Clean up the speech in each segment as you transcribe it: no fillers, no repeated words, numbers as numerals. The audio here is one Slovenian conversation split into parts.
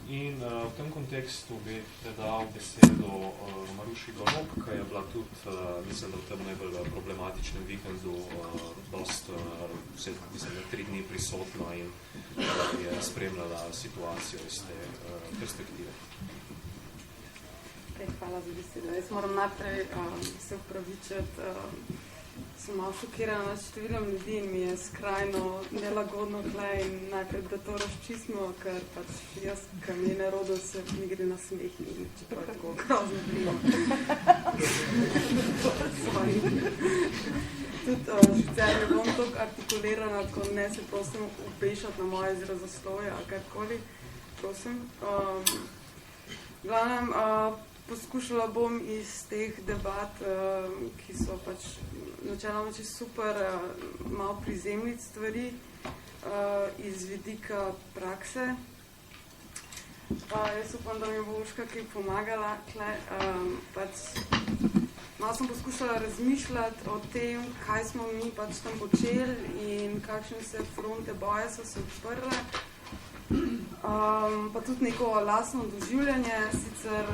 In v tem kontekstu bi dal besedo Maruši Golob, ki je bila tudi, mislim, da v tem najbolj problematičnem vikendu mislim, da 3 dni prisotna in je spremljala situacijo iz te perspektive. Hvala za besedo. Jaz moram najprej se upravičiti. Sem malo šokirana nad številom ljudi in mi je skrajno nelagodno tle in najprej, da to razčistimo, ker pač jaz, ki mi je nerodil, se mi gre na smeh in čeprav je tako grozno bilo. Tudi sicer ne bom toliko artikulirana, tako ne se prosim upešati na moje izrazoslovje ali karkoli, prosim. Glavnem, poskušala bom iz teh debat, ki so pač načeloma čisto super, malo prizemljic stvari iz vidika prakse. Jaz upam, da mi bo Urška kaj pomagala. Malo sem poskušala razmišljati o tem, kaj smo mi pač tam počeli in kakšne se fronte boje so se odprle. Pa tudi neko lastno doživljanje, sicer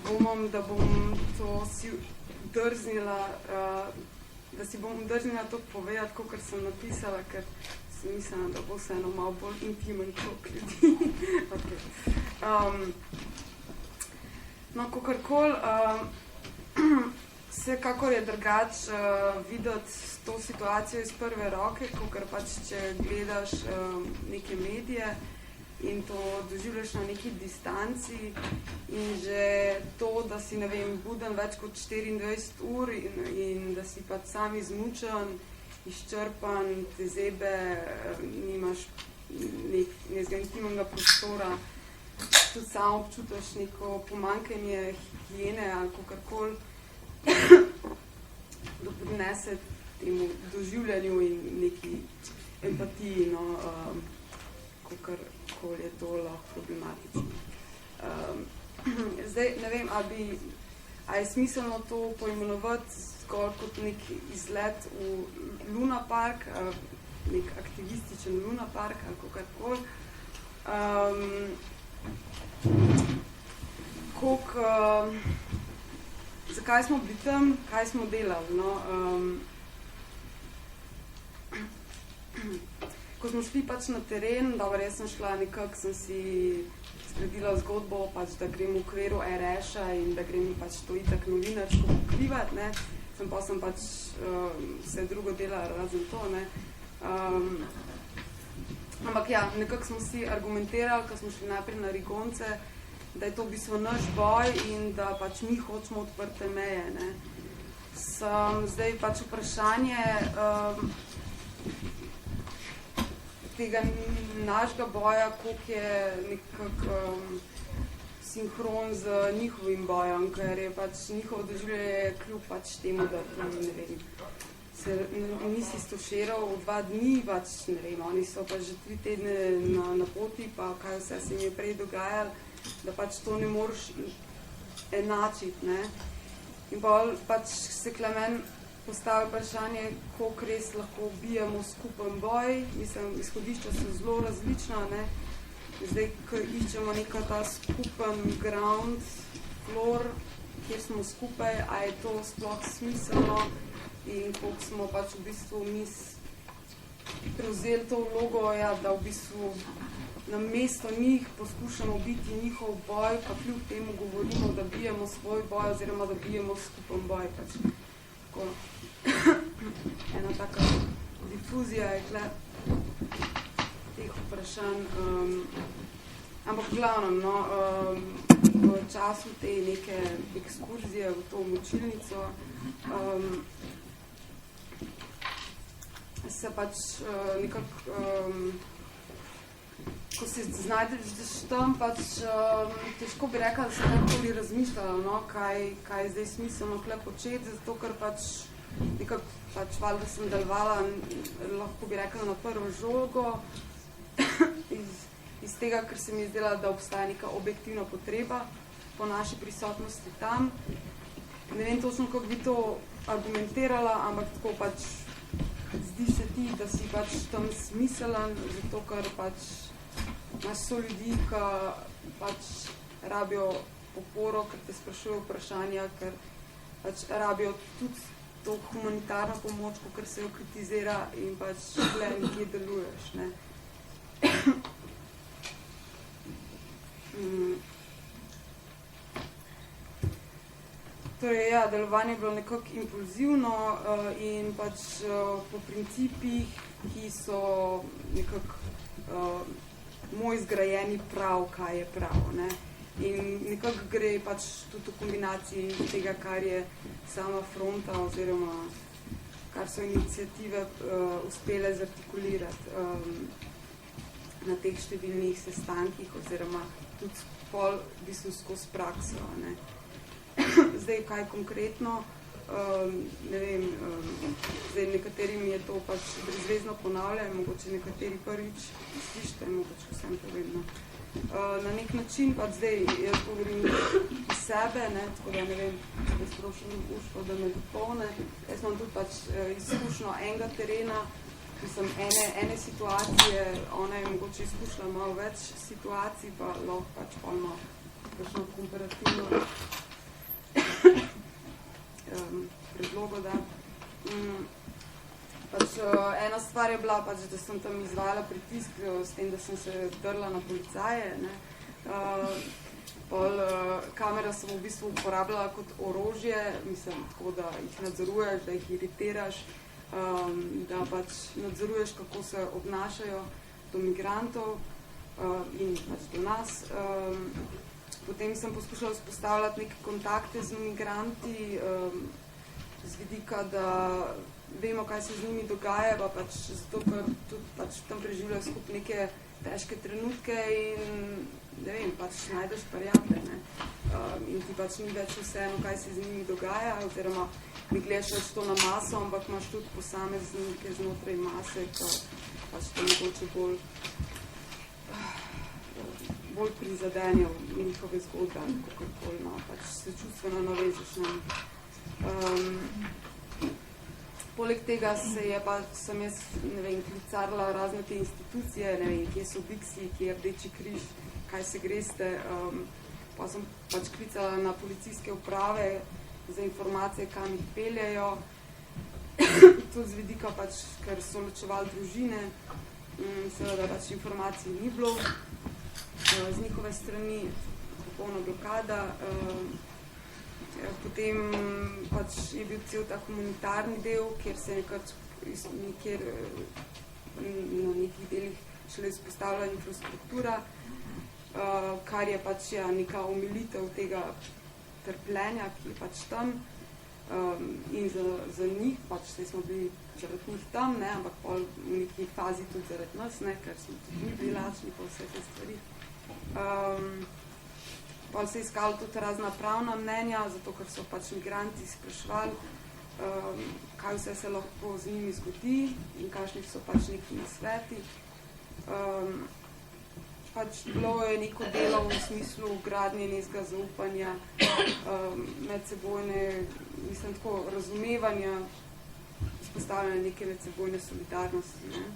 dvomim, da bom to si drznila, da si bom drznila to povedati, kakor sem napisala, ker sem mislila, da bo vseeno malo bolj intimen krog ljudi. Okay. No, kakorkoli, vsekakor je drugač videti to situacijo iz prve roke, kakor pač, če gledaš neke medije, in to doživljaš na neki distanci in že to, da si, ne vem, buden več kot 24 ur in da si pač sam izmučen, izčrpan, te zebe, nimaš nekega intimnega prostora, tudi sam občutaš neko pomanjkanje higiene ali kakorkoli doprinese temu doživljanju in neki empatiji, no, kakor je to lahko problematično. Zdaj, ne vem, a je smiselno to poimenovati zgolj kot nek izlet v Luna Park, nek aktivističen Luna Park ali kakorkoli. Zakaj smo bili tam, kaj smo delali? No? Ko smo šli pač na teren, dobro, jaz sem šla nekako, sem si zgradila zgodbo, pač, da grem v okviru RŠ-a in da grem pač to itak novinarsko pokrivati, ne. Sem pač vse drugo delala razen to, ne. Ampak ja, nekako smo si argumentirali, ko smo šli najprej na Rigonce, da je to v bistvu naš boj in da pač mi hočemo odprte meje, ne. Zdaj pač vprašanje tega našega boja, koliko je nekako sinhron z njihovim bojem, ker je pač njihovo doživljanje kljub pač temu, da ne vem, se nisi stoširal v 2 dni, pač ne vem, oni so pač že 3 tedne na poti, pa kaj vse se jim je prej dogajalo, da pač to ne moreš enačiti, ne. In pač se Klemen postavi vprašanje, koliko res lahko ubijamo skupen boj. Mislim, izhodišča so zelo različna, ne. Zdaj, ko iščemo neka ta skupen ground floor, kjer smo skupaj, a je to sploh smiselno in koliko smo pač v bistvu mi prevzeli to vlogo, ja, da v bistvu namesto njih poskušamo biti njihov boj, pa kljub temu govorimo, da bijemo svoj boj oziroma da bijemo skupen boj. Pač. Ena taka difuzija je tle teh vprašanj. Ampak glavno, no, v času te neke ekskurzije v to močilnico se pač nekako, ko se znajdeš tam, pač težko bi rekla, da se nekoli razmišljala, no, kaj je zdaj smiselno kle početi, zato ker pač nekako pač valjda sem delovala, lahko bi rekla, na prvo žogo, iz tega, ker se mi je zdela, da obstaja neka objektivna potreba po naši prisotnosti tam. Ne vem točno, kako bi to argumentirala, ampak tako pač zdi se ti, da si pač tam smiselen, zato ker pač so ljudi, ki pač rabijo oporo, ker te sprašujejo vprašanja, ker pač rabijo tudi to humanitarno pomoč, ker se jo kritizira in pač tle nekje deluješ, ne. Torej, ja, delovanje je bilo nekako impulzivno in pač po principih, ki so nekako moj zgrajeni prav, kaj je prav, ne. In nekako gre pač tudi v kombinaciji tega, kar je sama fronta oziroma kar so iniciative uspele zartikulirati na teh številnih sestankih oziroma tudi pol v bistvu skozi prakso, ne. Zdaj, kaj konkretno, ne vem, zdaj nekaterim je to pač brezvezno ponavljanje, mogoče nekateri prvič slišite, mogoče vsem povedno. Na nek način pač zdaj, jaz govorim iz sebe, ne, tako da ne vem, da sprošam Urško, da me dopolne. Jaz imam tudi pač izkušnjo enega terena, mislim, ene situacije, ona je mogoče izkušla malo več situacij, pa lahko pač malo kakšno komparativno predlogo, da. Pač, ena stvar je bila, pač, da sem tam izvajala pritisk s tem, da sem se drla na policaje. Ne. Kamera sem v bistvu uporabljala kot orožje, mislim, tako da jih nadzoruješ, da jih iritiraš, da pač nadzoruješ, kako se obnašajo do migrantov in pač do nas. Potem sem poskušala vzpostavljati neke kontakte z migranti z vidika, da vemo, kaj se z njimi dogaja, pa pač zato, ker tudi pač tam preživljajo skupaj neke težke trenutke in ne vem, pač najdeš prijatelje, ne. In ti pač ni več vseeno, kaj se z njimi dogaja, oziroma mi gledaš to na maso, ampak imaš tudi posameznike znotraj mase, ki pač to mogoče bolj prizadenjo njihove zgodbe, kakorkoli, no, pač se čustveno navežeš na njih. Poleg tega sem jaz, ne vem, klicarila razne te institucije, ne vem, kje so Biksi, kje je Rdeči križ, kaj se greste, pa sem pač klicala na policijske uprave za informacije, kam jih peljajo, tudi z vidika pač, ker so ločevali družine, seveda pač informacij ni bilo, z njihove strani popolna blokada. Potem pač je bil cel ta humanitarni del, kjer se nekjer na nekih delih šele izpostavlja infrastruktura, kar je pač neka omilitev tega trpljenja, ki je pač tam. In za njih, pač saj smo bili zaradi njih tam, ne, ampak pol v neki fazi tudi zaradi nas, ne, ker smo tudi mi bili lačni po vse te stvari. Pol se je iskalo tudi razna pravna mnenja, zato ker so pač migranti spraševali, kaj vse se lahko z njimi zgodi in kakšni so pač neki nasveti. Pač bilo je neko delo v smislu gradnje nekega zaupanja, medsebojne, mislim tako, razumevanja, vzpostavljanja neke medsebojne solidarnosti, ne.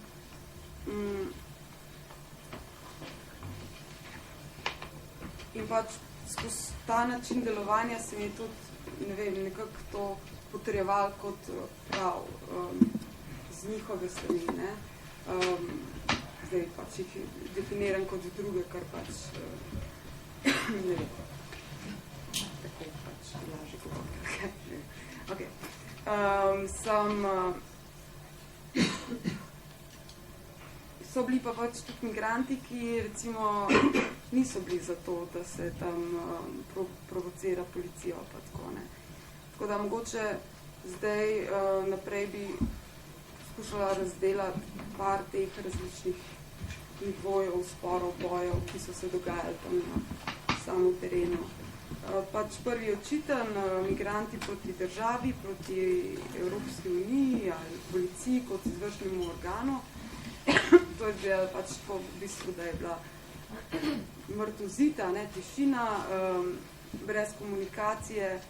In pač skozi ta način delovanja se mi je tudi, ne vem, nekako to potrjeval kot prav z njihove strani, ne. Zdaj pač jih definiram kot druge, kar pač ne vem, tako pač lažje govoriti. Okay. So bili pa pač tudi migranti, ki recimo niso bili za to, da se tam provocira policijo, pa tako, ne. Tako da mogoče zdaj naprej bi skušala razdelati par teh različnih nivojev, sporov, bojev, ki so se dogajali tam na samem terenu. Pač prvi očiten, migranti proti državi, proti Evropski uniji ali policiji kot izvršnemu organu. To je bila pač tako v bistvu, da je bila mrtvozita, ne, tišina, brez komunikacije,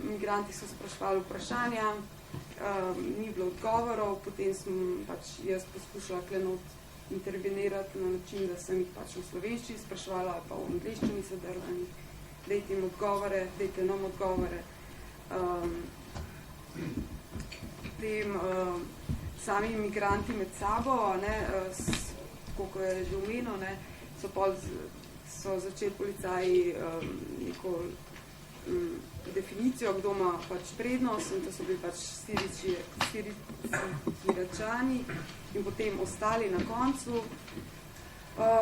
migranti so spraševali vprašanja, ni bilo odgovorov, potem sem pač jaz poskušala klenot intervenirati na način, da sem jih pač v slovenščini spraševala, pa v angliščini se drvani, dajte jim odgovore, dajte nam odgovore. Potem sami imigranti med sabo, koliko je že omenil, so začeli policaji neko definicijo, kdo ima pač prednost, in to so bili pač Siričani in potem ostali na koncu.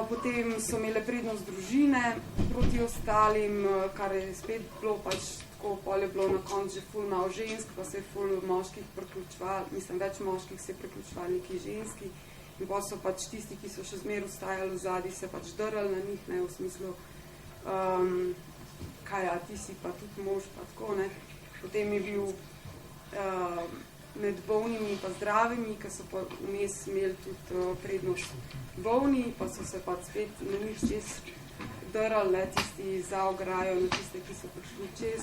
Potem so imele prednost družine proti ostalim, kar je spet bilo pač tako, pol je bilo na koncu že ful malo žensk, pa se je ful moških priključevali, mislim, več moških se je priključevali neki ženski, in pa so pač tisti, ki so še zmer ustajali v zadnji, se pač drali na njih, v smislu, kaj, a ti si pa tudi mož, pa tako, Potem je bil med bolnimi pa zdravimi, ki so pa vmes imeli tudi prednost bolni, pa so se pa spet na njih čez drali, tisti za ograjo, na tiste, ki so prišli čez,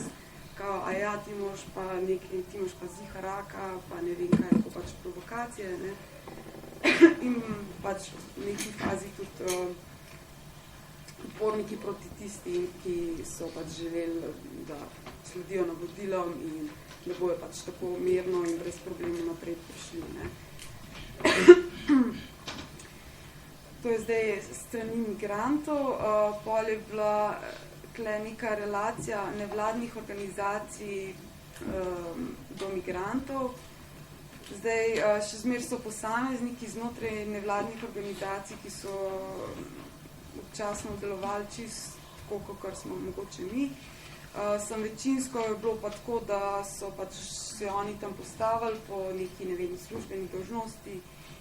kao, a ja, ti moš pa nekaj, ti moš pa ziha raka, pa ne vem kaj, to pač provokacije, In pač v neki fazi tudi uporniki proti tistim, ki so pač želeli, da sledijo navodilom in da bojo pač tako mirno in brez problemov naprej prišli. To je zdaj strani migrantov. Pol je bila tle neka relacija nevladnih organizacij do migrantov. Zdaj, še zmer so posamezniki znotraj nevladnih organizacij, ki so občasno delovali čisto tako, kakor smo mogoče mi. Sem večinsko je bilo pa tako, da so pač se oni tam postavili po neki, ne vem, službeni dolžnosti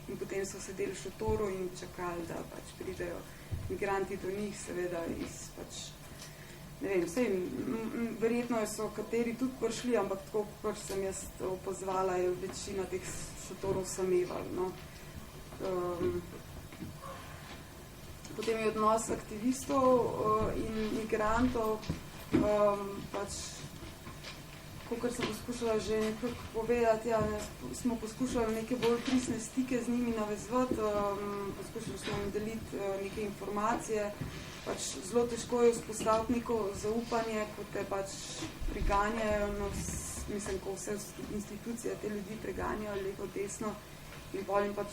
in potem so sedeli v šotoru in čakali, da pač pridejo migranti do njih, seveda iz pač, ne vem, verjetno so kateri tudi prišli, ampak tako, kot sem jaz opozvala, je večina teh šotorov sameval. Potem je odnos aktivistov in migrantov, pač, kakor sem poskušala že nekako povedati, smo poskušali neke bolj pristne stike z njimi navezvati, poskušali smo jim deliti neke informacije, pač zelo težko je vzpostaviti neko zaupanje, ko te pač preganjajo, mislim, ko vse institucije te ljudi preganjajo levo, desno in potem pač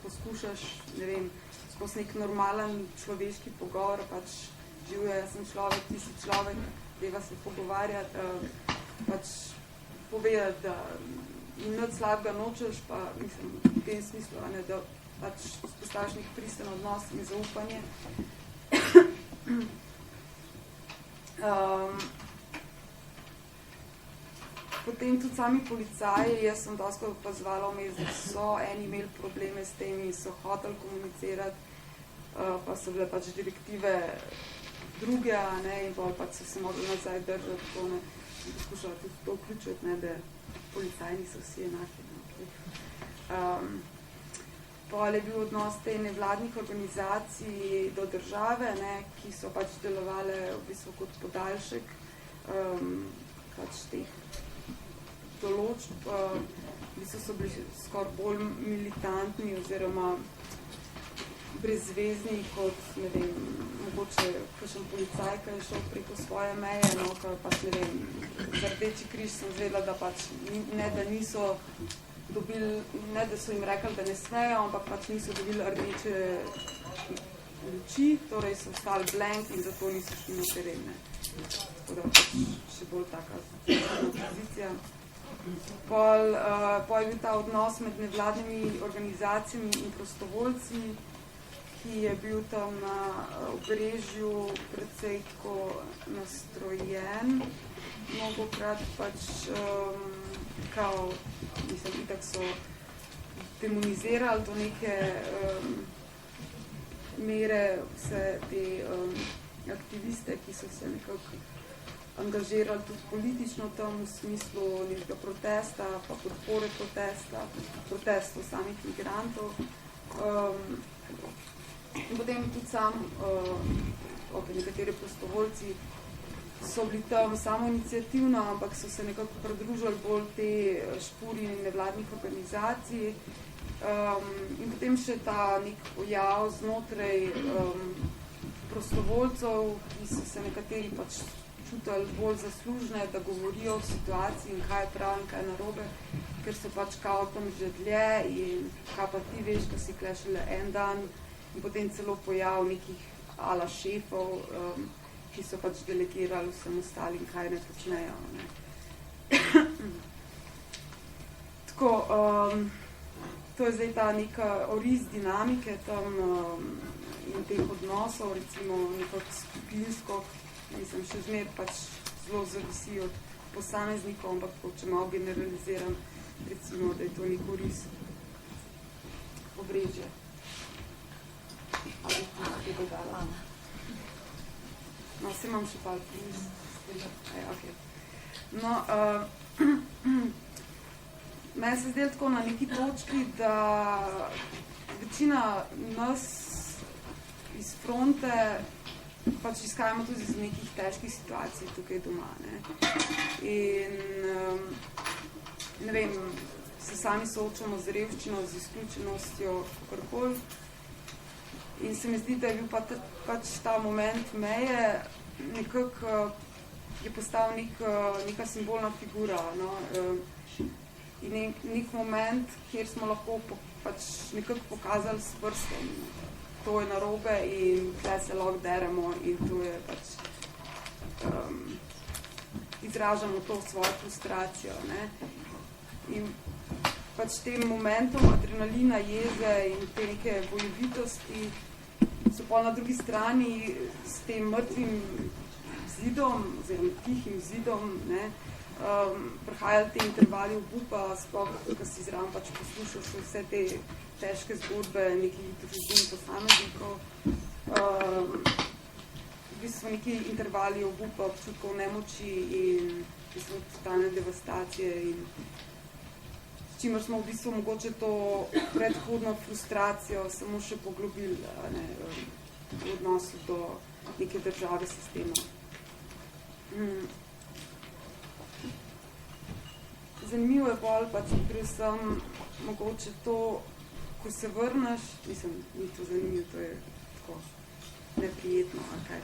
poskušaš, ne vem, skozi nek normalen človeški pogovor, pač živjo, jaz sem človek, ti si človek, deva se pogovarjati, pač povedati, da nič slabega nočeš, pa mislim, v tem smislu, da pač spostaviš nek pristen odnos in zaupanje. Potem tudi sami policaji, jaz sem doskrat opazvala vmes, da so eni imeli probleme s temi, so hoteli komunicirati, pa so bile pač direktive druge, in pač so se mogli nazaj držati, tako, in poskušala tudi to vključiti, da policaji niso vsi enaki. Pol je bil odnos te nevladnih organizacij do države, ki so pač delovale v bistvu kot podaljšek pač teh določb. V bistvu so bili skoraj bolj militantni oziroma brezvezni kot, ne vem, mogoče kakšen policaj, ki je šel preko svoje meje, ker pač, ne vem, za Rdeči križ sem zvedela, da pač ne, da niso dobili, ne da so jim rekli, da ne smejo, ampak pač niso dobili rdeče luči, torej so ostali blank in zato niso šli na teren. Tako da pač še bolj taka pozicija. Pol je bil ta odnos med nevladnimi organizacijami in prostovoljci, ki je bil tam na Obrežju precej tako nastrojen. Mnogokrat pač kao, mislim, itak so demonizirali do neke mere vse te aktiviste, ki so se nekako angažirali tudi politično tam v smislu nekega protesta, pa podpore protestov samih migrantov. In potem tudi sam, nekateri prostovoljci so bili tam samo iniciativno, ampak so se nekako pridružili bolj te špuri nevladnih organizacij. In potem še ta nek pojav znotraj prostovoljcev, ki so se nekateri pač čutili bolj zaslužne, da govorijo o situaciji in kaj je prav in kaj je narobe, ker so pač kao tam že dlje in kaj pa ti veš, ko si kle šele en dan in potem celo pojav nekih ala šefov, ki so pač delegirali vsem ostalim, kaj ne počnejo. Ne. Tako, to je zdaj ta neka oris dinamike tam in teh odnosov, recimo nekako skupinsko, mislim, še zmer pač zelo zavisi od posameznikov, ampak če malo generaliziram, recimo, da je to nek oris obrežje. Ali to se dogala? No, vse imam še par plus. Okay. No, meni se zdelo tako na neki točki, da večina nas iz fronte pač izkajamo tudi iz nekih težkih situacij tukaj doma. Ne? In ne vem, se sami soočamo z revščino, z izključenostjo, kakorkoli. In se mi zdi, da je bil pač ta moment meje nekako je postal neka simbolna figura. No? In nek moment, kjer smo lahko pač nekako pokazali s prstom. To je narobe in tle se lahko deremo in to je pač izražamo to svojo frustracijo. Ne? In pač tem momentom adrenalina, jeze in te neke bojevitosti so pa na drugi strani s tem mrtvim zidom, oziroma tihim zidom, ne, prihajali te intervali obupa, sploh, ko si zraven pač poslušal vse te težke zgodbe nekih družin posameznikov. V bistvu neki intervali obupa, občutkov nemoči in v bistvu totalne devastacije in s čimer smo v bistvu mogoče to predhodno frustracijo samo še poglobili, ne, v odnosu do neke države sistema. Zanimivo je bolj pač predvsem mogoče to, ko se vrneš, mislim, ni to zanimivo, to je tako neprijetno, okay.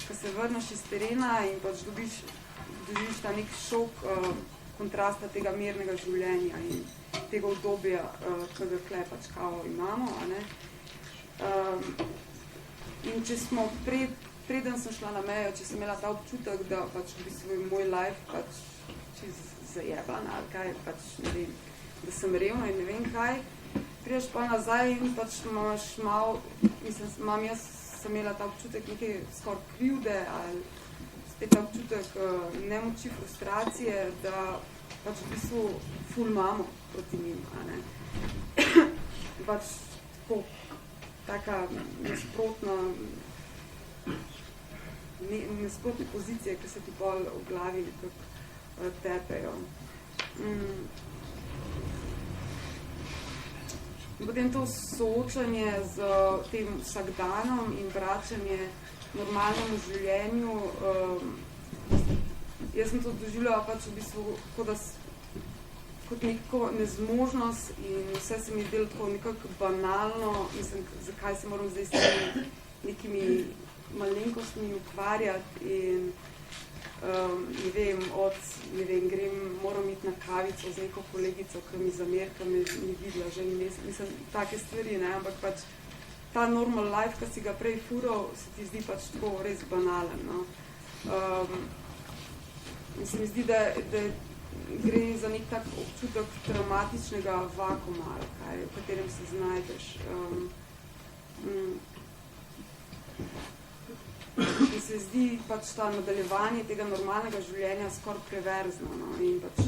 Ko se vrneš iz terena in pač doživiš ta nek šok kontrasta tega mirnega življenja in tega obdobja, ki ga kle pač kao imamo. A ne? In če smo preden sem šla na mejo, če sem imela ta občutek, da pač v bistvu moj life pač čez zajeban ali kaj, pač ne vem, da sem revna in ne vem kaj, priješ pa nazaj in pač imaš malo, mislim, jaz sem imela ta občutek neke skoraj krivde ali spet ta občutek nemoči, frustracije, da pač v bistvu ful imamo proti njim, a ne. Pač tako, taka nasprotne pozicije, ki se ti pol v glavi nekako tepejo. Potem to soočanje z tem vsakdanom in vračanje normalnemu življenju, jaz sem to doživljala pač v bistvu kot neko nezmožnost in vse se mi je delo tako nekako banalno, mislim, zakaj se moram zdaj s temi nekimi malenkostmi ukvarjati in ne vem, moram iti na kavico z neko kolegico, ki mi zamer, ki me ni videla že mislim, take stvari, ne, ampak pač ta normal life, ki si ga prej fural, se ti zdi pač tako res banalen, no. In se mi zdi, da gre za nek tak občutek traumatičnega vakuma, kaj, v katerem se znajdeš. In se zdi pač ta nadaljevanje tega normalnega življenja skoraj preverzno, no? In pač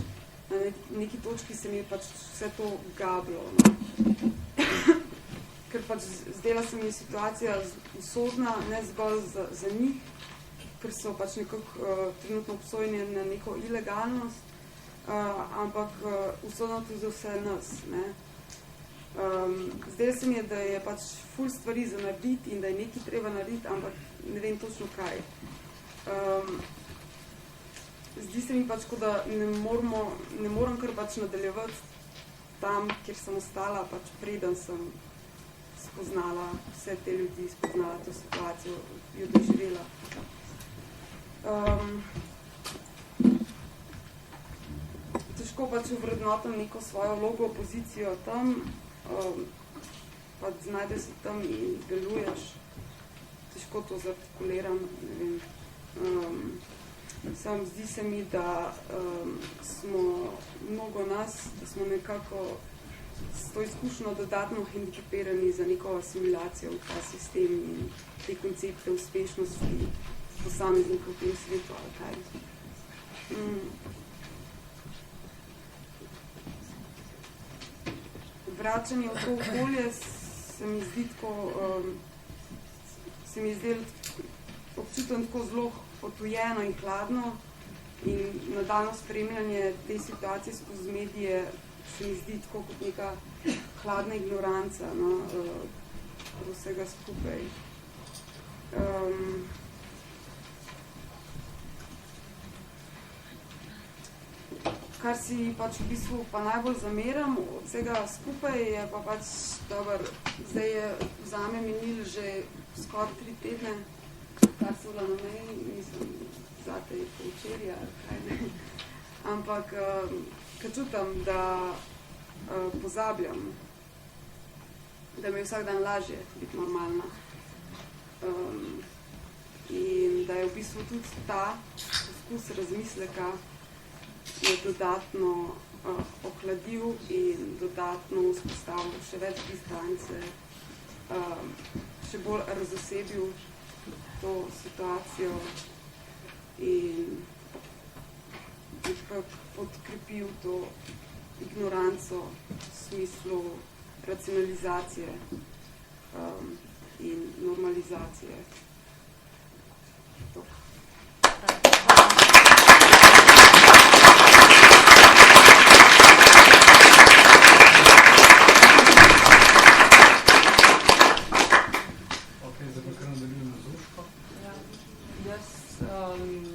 na neki točki se mi je pač vse to gablo, no? Ker pač zdela se mi je situacija usodna, ne zgolj za njih, ker so pač nekako trenutno obsojeni na neko ilegalnost, ampak usodno tudi za vse nas, ne? Zdaj se mi je, da je pač ful stvari za narediti in da je nekaj treba narediti, ampak ne vem točno kaj. zdi se mi pač, kot da ne moram kar pač nadaljevati tam, kjer sem ostala, pač preden sem spoznala vse te ljudi, spoznala to situacijo, jo doživela. Težko pač uvrednotam neko svojo vlogo, pozicijo tam, pač znajdeš se tam in deluješ. Težko to zartikuliram, ne vem. Sam zdi se mi, da smo mnogo nas, da smo nekako s to izkušnjo dodatno hendikepirani za neko asimilacijo v ta sistem in te koncepte uspešnosti posameznikov v tem svetu, ali kaj. Vračanje v to okolje se mi zdi tako, se mi zdi občutem tako zelo otujeno in hladno in nadaljno spremljanje te situacije skozi medije se mi zdi tako kot neka hladna ignoranca, no, vsega skupaj. Kar si pač v bistvu pa najbolj zameram od vsega skupaj, je pa pač dober, zdaj je vzame minil že skoraj 3 tedne, kar so bila na meji, mislim, zate je po včerja, kaj ne. Ampak, kad čutam, da pozabljam, da mi je vsak dan lažje biti normalna. In da je v bistvu tudi ta poskus razmisleka je dodatno ohladil in dodatno vzpostavil še več distance, še bolj razosebil to situacijo in podkrepil to ignoranco v smislu racionalizacije in normalizacije. To.